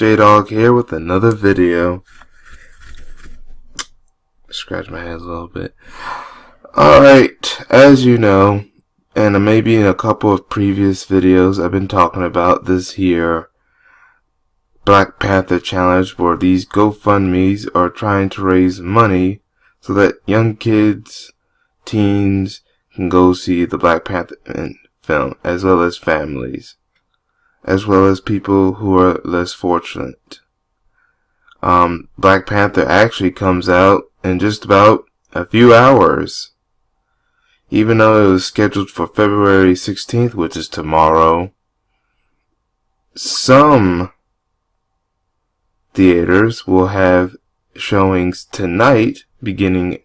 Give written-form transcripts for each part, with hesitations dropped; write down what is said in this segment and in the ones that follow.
J-Dog here with another video. Scratch my hands a little bit. Alright, as you know, and maybe in a couple of previous videos, I've been talking about this here Black Panther challenge where these GoFundMes are trying to raise money so that young kids, teens, can go see the Black Panther film, as well as families, as well as people who are less fortunate. Black Panther actually comes out in just about a few hours. Even though it was scheduled for February 16th, which is tomorrow, some theaters will have showings tonight beginning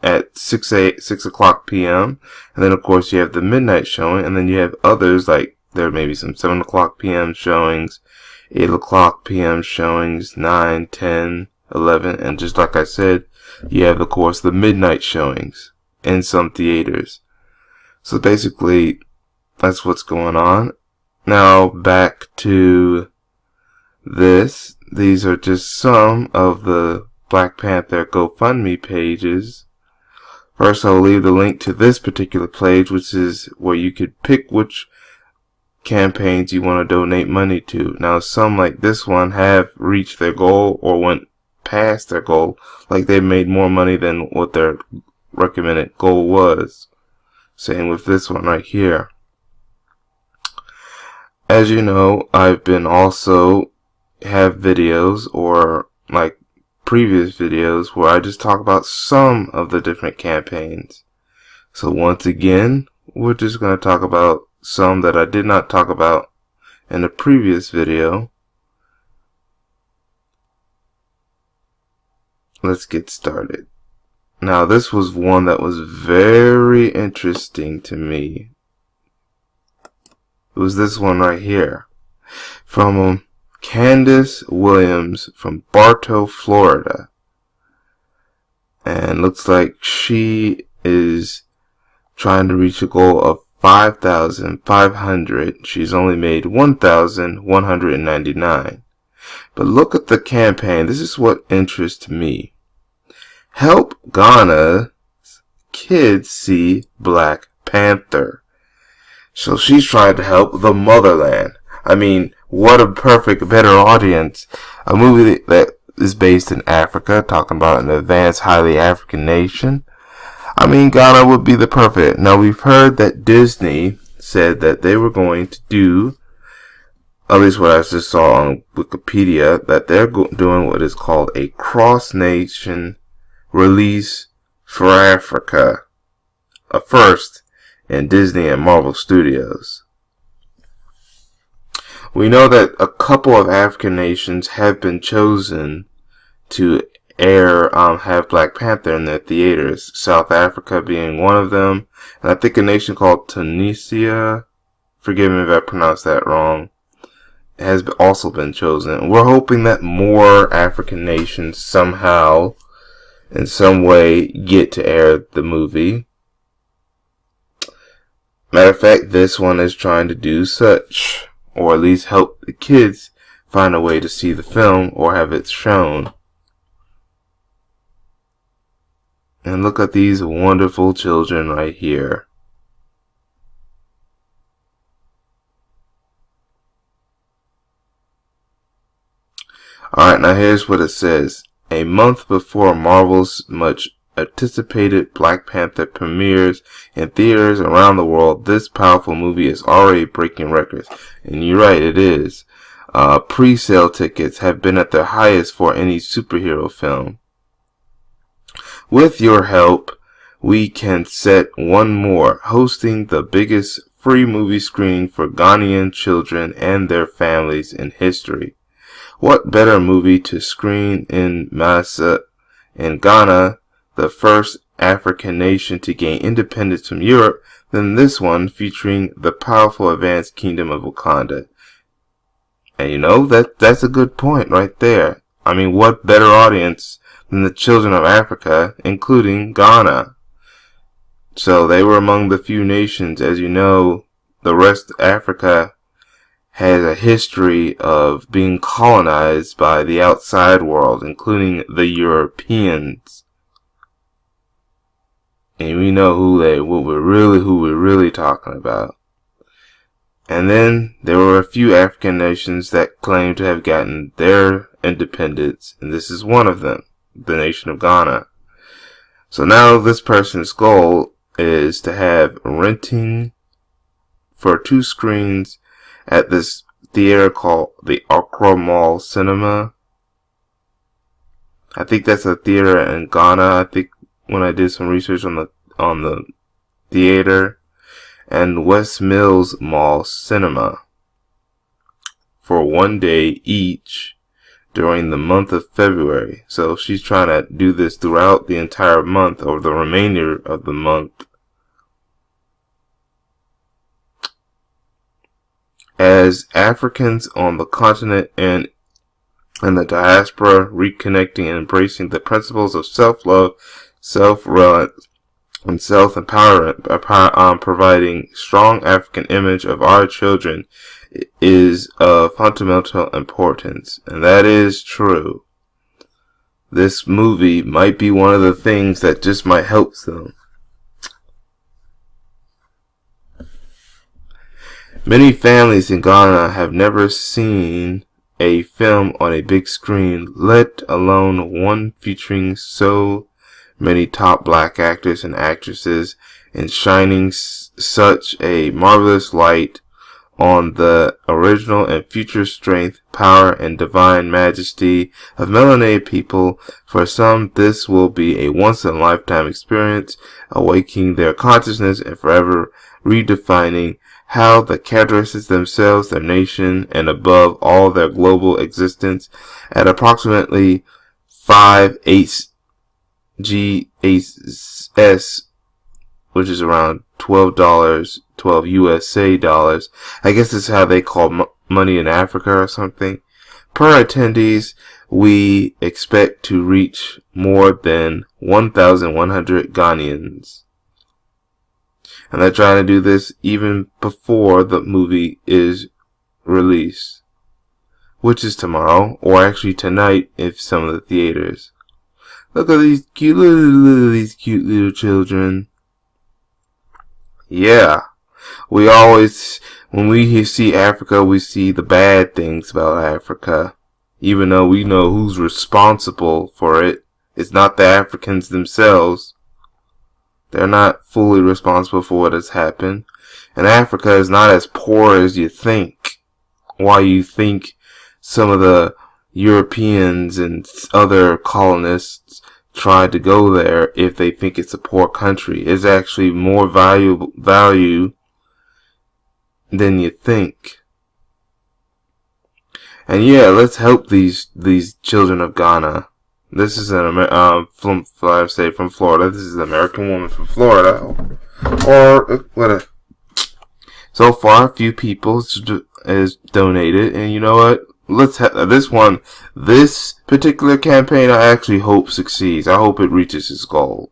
at 6 o'clock p.m. And then, of course, you have the midnight showing. And then you have others, like there may be some 7 o'clock p.m. showings, 8 o'clock p.m. showings, 9, 10, 11. And just like I said, you have, of course, the midnight showings in some theaters. So basically, that's what's going on. Now, back to this. These are just some of the Black Panther GoFundMe pages. First, I'll leave the link to this particular page, which is where you could pick which campaigns you want to donate money to. Now, some like this one have reached their goal or went past their goal, like they made more money than what their recommended goal was. Same with this one right here. As you know, I've been also have videos or like previous videos where I just talk about some of the different campaigns. So once again, we're just going to talk about some that I did not talk about in the previous video. Let's get started. Now, this was one that was very interesting to me. It was this one right here. From Candace Williams from Bartow, Florida. And looks like she is trying to reach a goal of 5,500. She's only made 1,199. But look at the campaign. This is what interests me. Help Ghana's kids see Black Panther. So she's trying to help the motherland. I mean, what a perfect, better audience. A movie that is based in Africa, talking about an advanced, highly African nation. I mean, Ghana would be the perfect. Now, we've heard that Disney said that they were going to do, at least what I just saw on Wikipedia, that they're doing what is called a cross-nation release for Africa. A first in Disney and Marvel Studios. We know that a couple of African nations have been chosen to have Black Panther in their theaters. South Africa being one of them. And I think a nation called Tunisia, forgive me if I pronounced that wrong, has also been chosen. We're hoping that more African nations somehow, in some way, get to air the movie. Matter of fact, this one is trying to do such, or at least help the kids find a way to see the film or have it shown. And look at these wonderful children right here. Alright, now here's what it says. A month before Marvel's much anticipated Black Panther premieres in theaters around the world, this powerful movie is already breaking records. And you're right, it is. Pre-sale tickets have been at their highest for any superhero film. With your help, we can set one more, hosting the biggest free movie screening for Ghanaian children and their families in history. What better movie to screen in Massa in Ghana, the first African nation to gain independence from Europe, than this one featuring the powerful advanced kingdom of Wakanda. And you know, that's a good point right there. I mean, what better audience than the children of Africa, including Ghana? So they were among the few nations, as you know, the rest of Africa has a history of being colonized by the outside world, including the Europeans. And we know who we're really talking about. And then there were a few African nations that claimed to have gotten their independence, and this is one of them, the nation of Ghana. So now this person's goal is to have renting for 2 screens at this theater called the Accra Mall Cinema. I think that's a theater in Ghana. I think when I did some research on the theater, and West Mills Mall Cinema for 1 day each during the month of February. So she's trying to do this throughout the entire month, or the remainder of the month, as Africans on the continent and the diaspora reconnecting and embracing the principles of self-love, self-reliance, and self-empowerment, providing strong African image of our children is of fundamental importance. And that is true. This movie might be one of the things that just might help them. Many families in Ghana have never seen a film on a big screen, let alone one featuring so many top black actors and actresses and shining such a marvelous light on the original and future strength, power, and divine majesty of melanated people. For some, this will be a once-in-a-lifetime experience, awakening their consciousness and forever redefining how the characteristics themselves, their nation, and above all their global existence. At approximately 5/8 GHS, which is around $12, 12 USA dollars. I guess that's how they call money in Africa or something. Per attendees, we expect to reach more than 1,100 Ghanaians. And they're trying to do this even before the movie is released, which is tomorrow, or actually tonight if some of the theaters. Look at these cute little children. Yeah. We always, when we see Africa, we see the bad things about Africa. Even though we know who's responsible for it. It's not the Africans themselves. They're not fully responsible for what has happened. And Africa is not as poor as you think. Why you think some of the Europeans and other colonists tried to go there if they think it's a poor country. It's actually more value than you think. And yeah, let's help these children of Ghana. This is from Florida. This is an American woman from Florida. So far, a few people has donated, and you know what? Let's have this particular campaign, I actually hope succeeds. I hope it reaches its goal.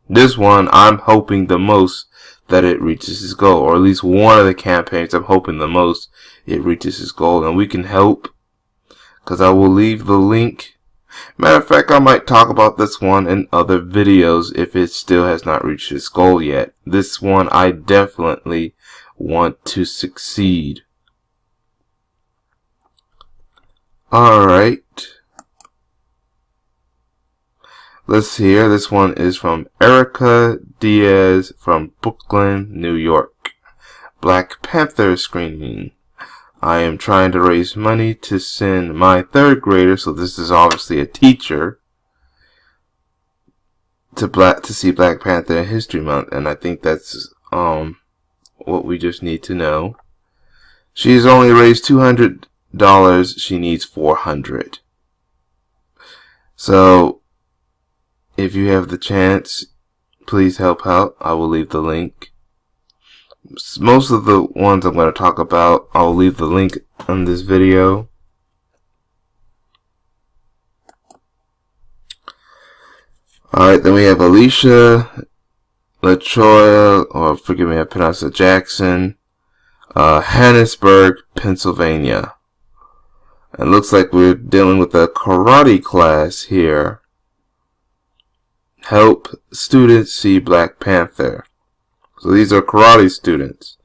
This one, I'm hoping the most that it reaches its goal, or at least one of the campaigns, I'm hoping the most it reaches its goal, and we can help, because I will leave the link. Matter of fact, I might talk about this one in other videos if it still has not reached its goal yet. This one, I definitely want to succeed. Alright. Let's see here. This one is from Erica Diaz from Brooklyn, New York. Black Panther screening. I am trying to raise money to send my 3rd grader, so this is obviously a teacher, to see Black Panther History Month, and I think that's what we just need to know. She has only raised $200. She needs $400. So if you have the chance, please help out. I will leave the link. Most of the ones I'm going to talk about, I'll leave the link on this video. Alright, then we have Alicia LaTroya, or forgive me, I pronounced it Jackson, Harrisburg, Pennsylvania. It looks like we're dealing with a karate class here. Help students see Black Panther. So these are karate students.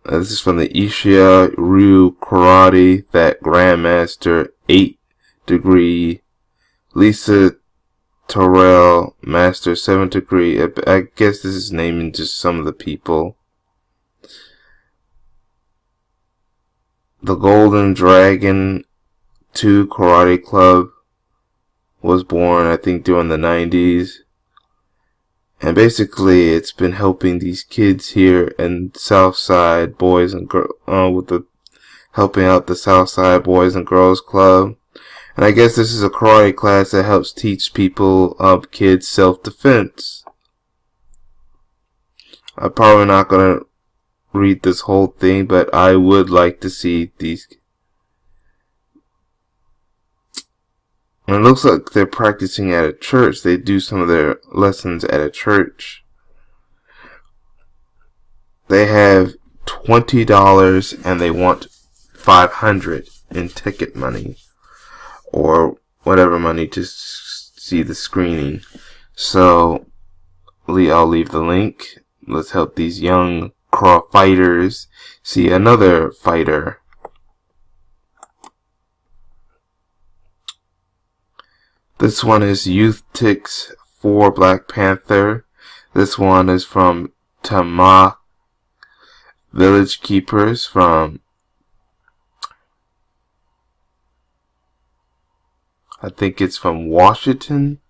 This is from the Isha Ryu Karate, that Grandmaster 8 degree. Lisa Terrell, Master 7 degree. I guess this is naming just some of the people. The Golden Dragon 2 Karate Club was born, I think, during the 90s. And basically, it's been helping these kids here in Southside Boys and Girls, helping out the Southside Boys and Girls Club. And I guess this is a karate class that helps teach people, kids, self-defense. I'm probably not gonna read this whole thing, but I would like to see these. And it looks like they're practicing at a church. They do some of their lessons at a church. They have $20 and they want $500 in ticket money or whatever money to see the screening. So I'll leave the link. Let's help these young fighters see another fighter. This one is Youth Ticks for Black Panther. This one is from Tama Village Keepers from, I think it's from Washington.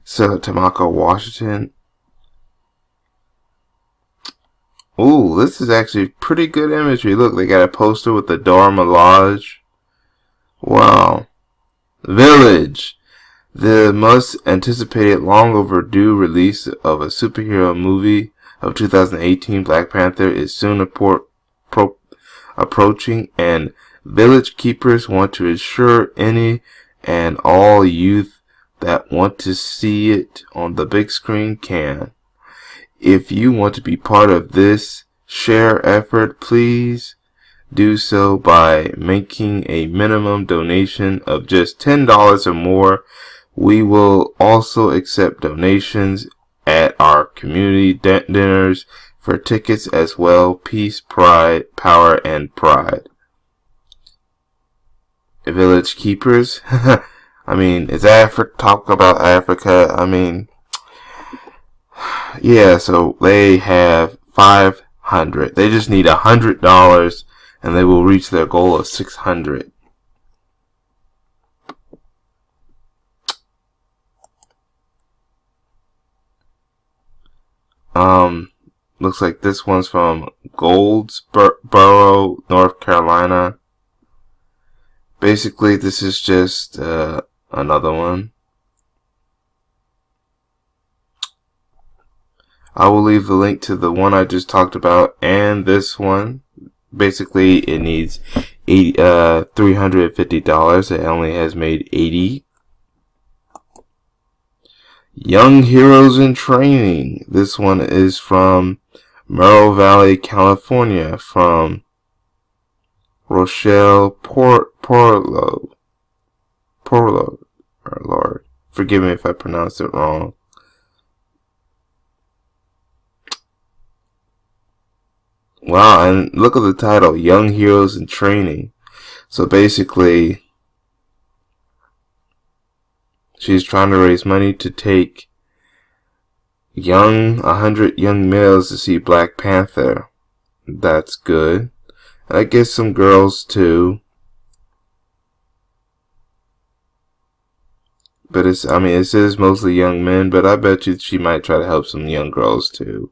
So Tamaka, Washington. Ooh, this is actually pretty good imagery. Look, they got a poster with the Dharma Lodge. Wow. Village. The most anticipated, long overdue release of a superhero movie of 2018, Black Panther, is soon approaching, and Village Keepers want to assure any and all youth that want to see it on the big screen can. If you want to be part of this share effort, please do so by making a minimum donation of just $10 or more. We will also accept donations at our community dinners for tickets as well. Peace, pride, power, and pride. Village Keepers. I mean, it's Africa. Talk about Africa. I mean, yeah, so they have 500. They just need $100 and they will reach their goal of 600. Looks like this one's from Goldsboro, North Carolina. Basically, this is just another one. I will leave the link to the one I just talked about and this one. Basically, it needs $350. It only has made 80. Young Heroes in Training. This one is from Merrill Valley, California, from Rochelle Porlo. Lord, forgive me if I pronounced it wrong. Wow, and look at the title, Young Heroes in Training. So basically, she's trying to raise money to take 100 young males to see Black Panther. That's good. And I guess some girls too. But it says mostly young men, but I bet you she might try to help some young girls too.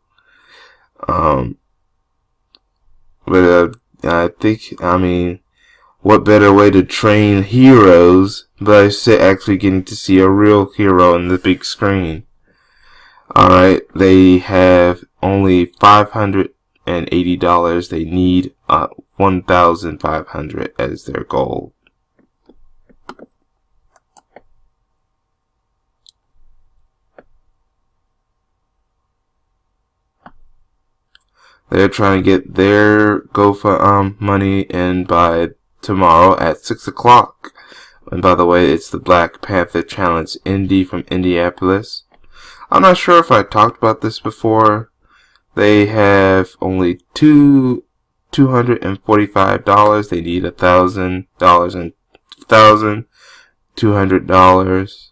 But I think, what better way to train heroes by actually getting to see a real hero on the big screen? Alright, they have only $580. They need $1,500 as their goal. They're trying to get their GoFundMe money in by tomorrow at 6 o'clock. And by the way, it's the Black Panther Challenge Indy from Indianapolis. I'm not sure if I talked about this before. They have only $245. They need $1,000 and $1,200.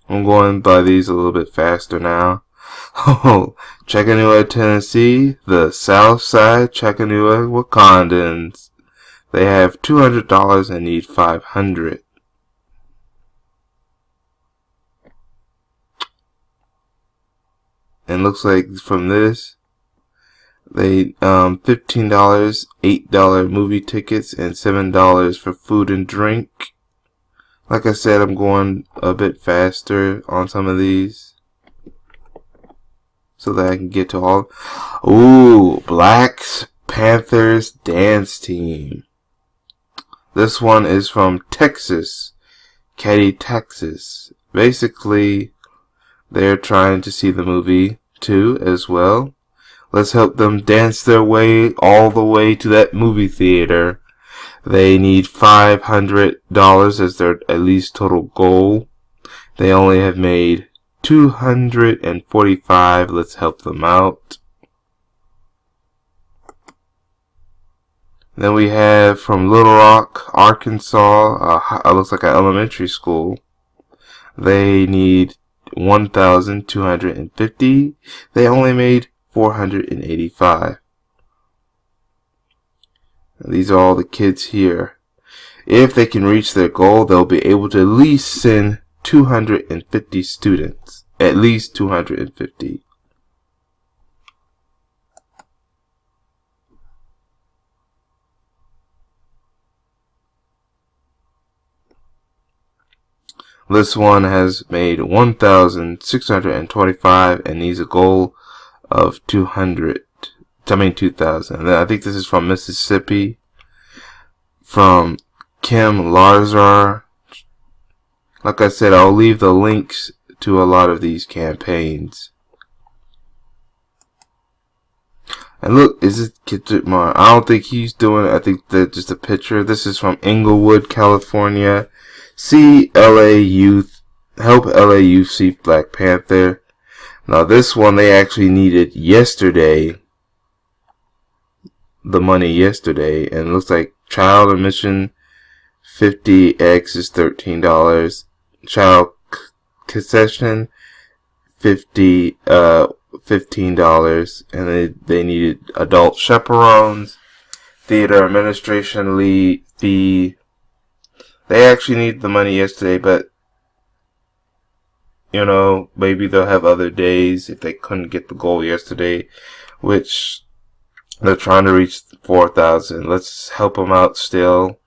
I'm going by these a little bit faster now. Oh, Chattanooga, Tennessee, the South Side Chattanooga Wakandans. They have $200 and need $500. And looks like from this, they $15, $8 movie tickets, and $7 for food and drink. Like I said, I'm going a bit faster on some of these so that I can get to all. Ooh, Black Panthers Dance Team. This one is from Texas, Katy, Texas. Basically, they're trying to see the movie too as well. Let's help them dance their way all the way to that movie theater. They need $500 as their at least total goal. They only have made $245. Let's help them out. Then we have from Little Rock, Arkansas. Looks like an elementary school. They need $1,250. They only made $485. These are all the kids here. If they can reach their goal, they'll be able to at least send 250 students. At least 250. This one has made $1,625 and needs a goal of 2,000. And I think this is from Mississippi, from Kim Larzar. Like I said, I'll leave the links to a lot of these campaigns. And look, is it Kitchitmar? I don't think he's doing it. I think that's just a picture. This is from Inglewood, California. See LA Youth, help LA Youth see Black Panther. Now this one they actually needed yesterday. The money yesterday, and it looks like child admission 50x is $13. Child concession $15, and they needed adult chaperones, theater administration fee. They actually needed the money yesterday, but you know, maybe they'll have other days if they couldn't get the goal yesterday, which they're trying to reach 4,000. Let's help them out still.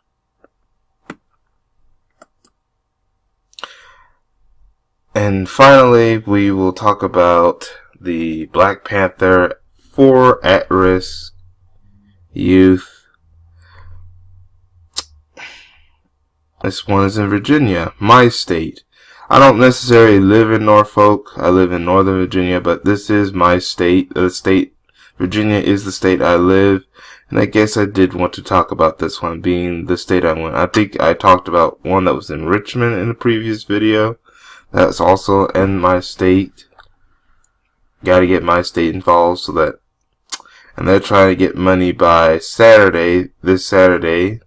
And finally, we will talk about the Black Panther for at-risk youth. This one is in Virginia, my state. I don't necessarily live in Norfolk. I live in Northern Virginia, but this is my state. Virginia is the state I live, and I guess I did want to talk about this one being the state I went. I think I talked about one that was in Richmond in the previous video. That's also in my state. Gotta get my state involved so that, and they're trying to get money by Saturday, this Saturday,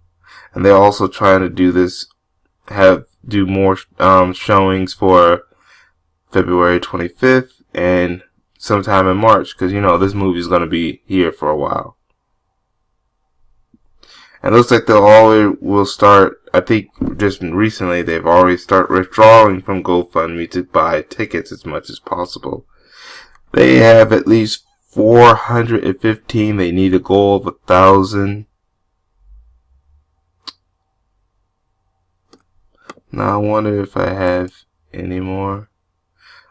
and they're also trying to do more showings for February 25th and sometime in March, because you know this movie is going to be here for a while. And it looks like will start, I think just recently they've already started withdrawing from GoFundMe to buy tickets as much as possible. They have at least 415. They need a goal of 1,000. Now I wonder if I have any more.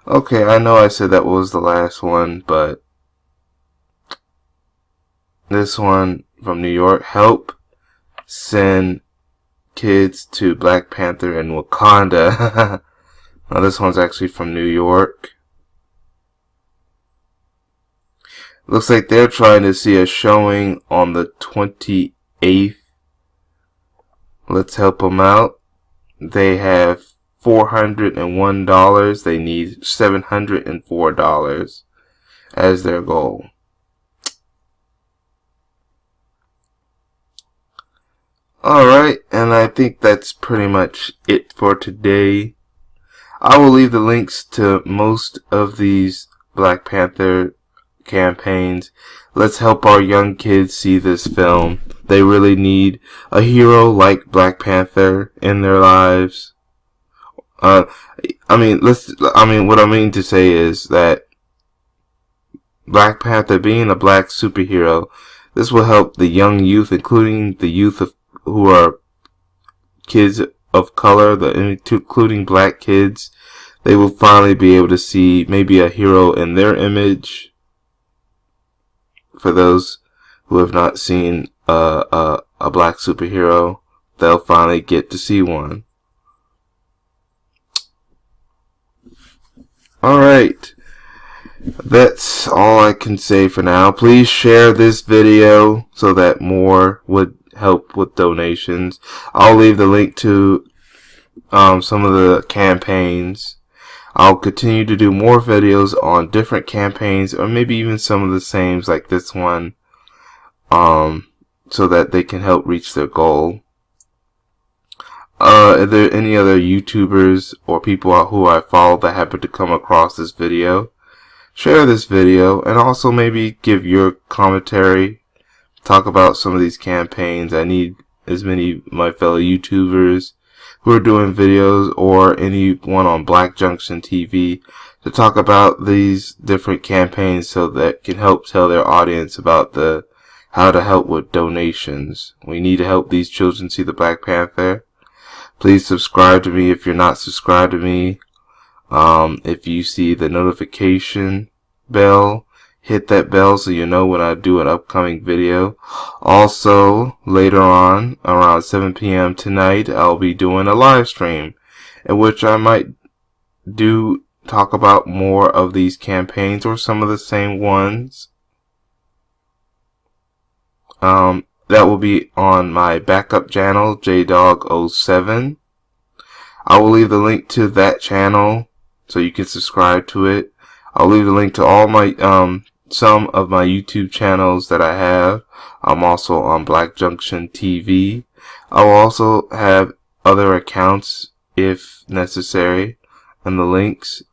Okay, I know I said that was the last one, but this one from New York, help send kids to Black Panther in Wakanda. Now this one's actually from New York. Looks like they're trying to see a showing on the 28th. Let's help them out. They have $401. They need $704 as their goal. Alright, and I think that's pretty much it for today. I will leave the links to most of these Black Panther campaigns. Let's help our young kids see this film. They really need a hero like Black Panther in their lives. What I mean to say is that Black Panther being a black superhero, this will help the young youth, including the youth who are kids of color, including black kids. They will finally be able to see maybe a hero in their image. For those who have not seen a black superhero, they'll finally get to see one. Alright, that's all I can say for now. Please share this video so that more would help with donations. I'll leave the link to some of the campaigns. I'll continue to do more videos on different campaigns, or maybe even some of the same like this one, so that they can help reach their goal. Are there any other YouTubers or people who I follow that happen to come across this video? Share this video, and also maybe give your commentary. Talk about some of these campaigns. I need as many of my fellow YouTubers who are doing videos, or anyone on Black Junction TV, to talk about these different campaigns so that can help tell their audience about how to help with donations. We need to help these children see the Black Panther. Please subscribe to me if you're not subscribed to me. If you see the notification bell, hit that bell so you know when I do an upcoming video. Also, later on, around 7 p.m. tonight, I'll be doing a live stream in which I might talk about more of these campaigns, or some of the same ones. That will be on my backup channel, JDog07. I will leave the link to that channel so you can subscribe to it. I'll leave the link to all my some of my YouTube channels that I have. I'm also on Black Junction TV. I will also have other accounts if necessary, and the links.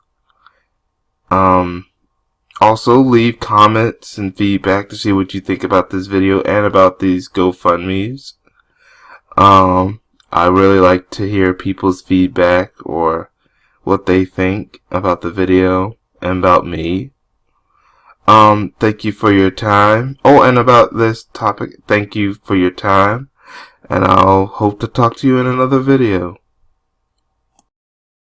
Also, leave comments and feedback to see what you think about this video and about these GoFundMes. I really like to hear people's feedback or what they think about the video and about me. Thank you for your time. Oh, and about this topic, thank you for your time. And I'll hope to talk to you in another video.